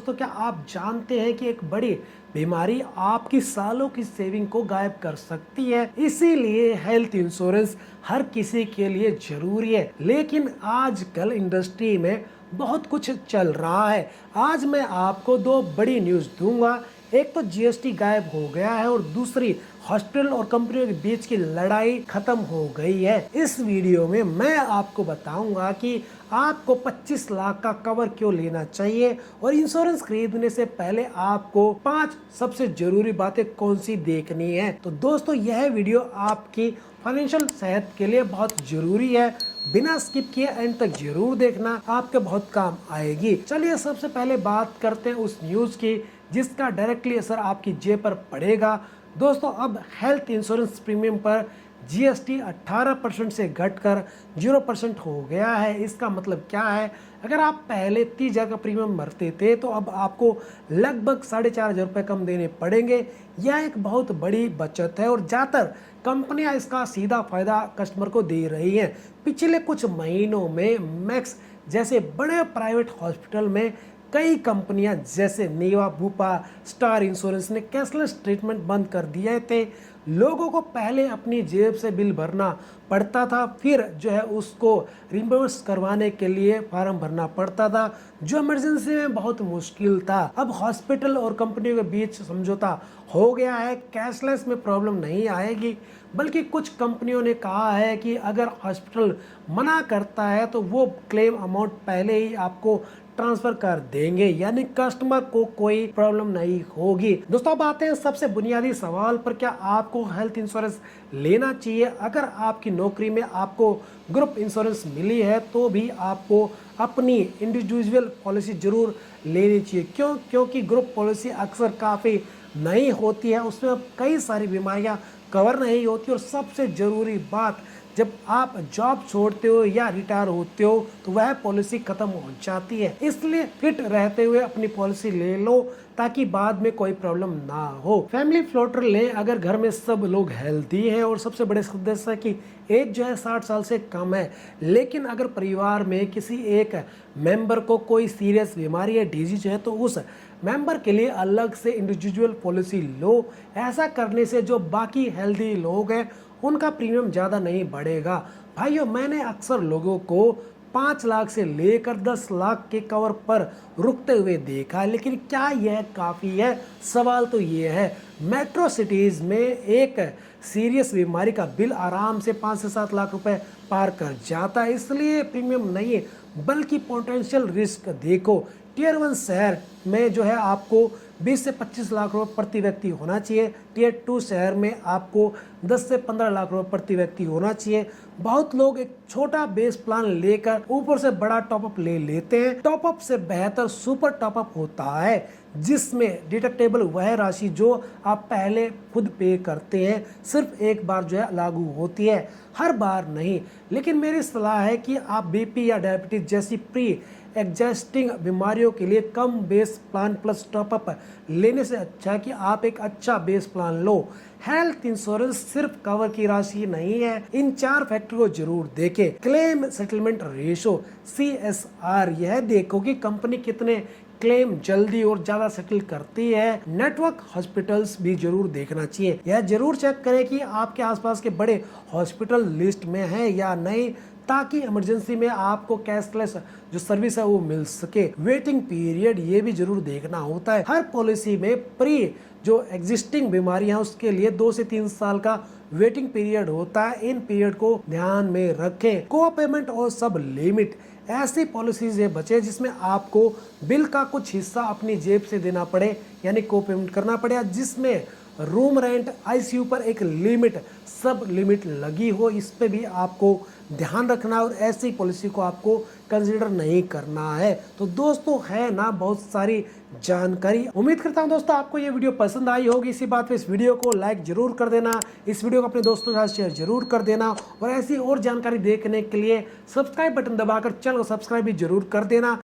दोस्तों, क्या आप जानते हैं कि एक बड़ी बीमारी आपकी सालों की सेविंग को गायब कर सकती है। इसीलिए हेल्थ इंश्योरेंस हर किसी के लिए जरूरी है। लेकिन आजकल इंडस्ट्री में बहुत कुछ चल रहा है। आज मैं आपको दो बड़ी न्यूज़ दूंगा। एक तो जीएसटी गायब हो गया है और दूसरी हॉस्पिटल और कंपनियों के बीच की लड़ाई खत्म हो गई है। इस वीडियो में मैं आपको बताऊंगा कि आपको 25 लाख का कवर क्यों लेना चाहिए और इंश्योरेंस खरीदने से पहले आपको 5 सबसे जरूरी बातें कौन सी देखनी है। तो दोस्तों, यह वीडियो आपकी फाइनेंशियल सेहत के लिए बहुत जरूरी है। बिना स्किप किए एंड तक जरूर देखना, आपके बहुत काम आएगी। चलिए सबसे पहले बात करते हैं उस न्यूज की जिसका डायरेक्टली असर आपकी जेब पर पड़ेगा। दोस्तों, अब हेल्थ इंश्योरेंस प्रीमियम पर जीएसटी 18% से घटकर 0% हो गया है। इसका मतलब क्या है? अगर आप पहले 30,000 का प्रीमियम भरते थे तो अब आपको लगभग 4,500 रुपये कम देने पड़ेंगे। यह एक बहुत बड़ी बचत है और ज़्यादातर कंपनियां इसका सीधा फायदा कस्टमर को दे रही हैं। पिछले कुछ महीनों में मैक्स जैसे बड़े प्राइवेट हॉस्पिटल में कई कंपनियां जैसे नीवा, भूपा, स्टार इंश्योरेंस ने कैशलेस ट्रीटमेंट बंद कर दिए थे। लोगों को पहले अपनी जेब से बिल भरना पड़ता था, फिर जो है उसको रिम्बर्स करवाने के लिए फॉर्म भरना पड़ता था, जो इमरजेंसी में बहुत मुश्किल था। अब हॉस्पिटल और कंपनियों के बीच समझौता हो गया है। कैशलेस में प्रॉब्लम नहीं आएगी, बल्कि कुछ कंपनियों ने कहा है कि अगर हॉस्पिटल मना करता है तो वो क्लेम अमाउंट पहले ही आपको ट्रांसफर कर देंगे, यानी कस्टमर को कोई प्रॉब्लम नहीं होगी। दोस्तों, अब आते हैं सबसे बुनियादी सवाल पर, क्या आपको हेल्थ इंश्योरेंस लेना चाहिए? अगर आपकी नौकरी में आपको ग्रुप इंश्योरेंस मिली है तो भी आपको अपनी इंडिविजुअल पॉलिसी जरूर लेनी चाहिए। क्योंकि ग्रुप पॉलिसी अक्सर काफ़ी नई होती है, उसमें कई सारी बीमारियां कवर नहीं होती और सबसे ज़रूरी बात, जब आप जॉब छोड़ते हो या रिटायर होते हो तो वह पॉलिसी खत्म हो जाती है। इसलिए फिट रहते हुए अपनी पॉलिसी ले लो ताकि बाद में कोई प्रॉब्लम ना हो। फैमिली फ्लोटर लें अगर घर में सब लोग हेल्दी हैं और सबसे बड़े सदस्य की एज जो है 60 साल से कम है। लेकिन अगर परिवार में किसी एक मेंबर को कोई सीरियस बीमारी या डिजीज है तो उस मेंबर के लिए अलग से इंडिविजुअल पॉलिसी लो। ऐसा करने से जो बाकी हेल्दी लोग हैं उनका प्रीमियम ज़्यादा नहीं बढ़ेगा। भाइयों, मैंने अक्सर लोगों को 5 लाख से लेकर 10 लाख के कवर पर रुकते हुए देखा, लेकिन क्या यह काफ़ी है? सवाल तो ये है। मेट्रो सिटीज़ में एक सीरियस बीमारी का बिल आराम से 5 से 7 लाख रुपए पार कर जाता है। इसलिए प्रीमियम नहीं बल्कि पोटेंशियल रिस्क देखो। टियर 1 शहर में जो है आपको 20 से 25 लाख रुपए प्रति व्यक्ति होना चाहिए। टियर 2 शहर में आपको 10 से 15 लाख रुपए प्रति व्यक्ति होना चाहिए। बहुत लोग एक छोटा बेस प्लान लेकर ऊपर से बड़ा टॉपअप ले लेते हैं। टॉपअप से बेहतर सुपर टॉपअप होता है जिसमें डिडक्टेबल वह राशि जो आप पहले खुद पे करते हैं सिर्फ एक बार जो है लागू होती है, हर बार नहीं। लेकिन मेरी सलाह है कि आप बीपी या डायबिटीज जैसी प्री एग्जिस्टिंग बीमारियों के लिए कम बेस प्लान प्लस टॉपअप लेने से अच्छा है कि आप एक अच्छा बेस प्लान लो। हेल्थ इंश्योरेंस सिर्फ कवर की राशि नहीं है, इन 4 फैक्टर को जरूर देखें। क्लेम सेटलमेंट रेशो CSR, यह देखो कि कंपनी कितने क्लेम जल्दी और ज्यादा सेटल करती है। नेटवर्क हॉस्पिटल्स भी जरूर देखना चाहिए। यह जरूर चेक करें कि आपके आसपास के बड़े हॉस्पिटल लिस्ट में है या नहीं, ताकि इमरजेंसी में आपको कैशलेस जो सर्विस है वो मिल सके। वेटिंग पीरियड ये भी जरूर देखना होता है। हर पॉलिसी में प्री जो एग्जिस्टिंग बीमारियां हैं उसके लिए 2 से 3 साल का वेटिंग पीरियड होता है। इन पीरियड को ध्यान में रखें। को पेमेंट और सब लिमिट, ऐसी पॉलिसी से बचे जिसमें आपको बिल का कुछ हिस्सा अपनी जेब से देना पड़े, यानी को पेमेंट करना पड़े, जिसमें रूम रेंट, आईसीयू पर एक लिमिट, सब लिमिट लगी हो। इस पे भी आपको ध्यान रखना और ऐसी पॉलिसी को आपको कंसिडर नहीं करना है। तो दोस्तों, है ना बहुत सारी जानकारी। उम्मीद करता हूं दोस्तों आपको ये वीडियो पसंद आई होगी। इसी बात पे इस वीडियो को लाइक जरूर कर देना, इस वीडियो को अपने दोस्तों के साथ शेयर जरूर कर देना और ऐसी और जानकारी देखने के लिए सब्सक्राइब बटन दबाकर चैनल को सब्सक्राइब भी जरूर कर देना।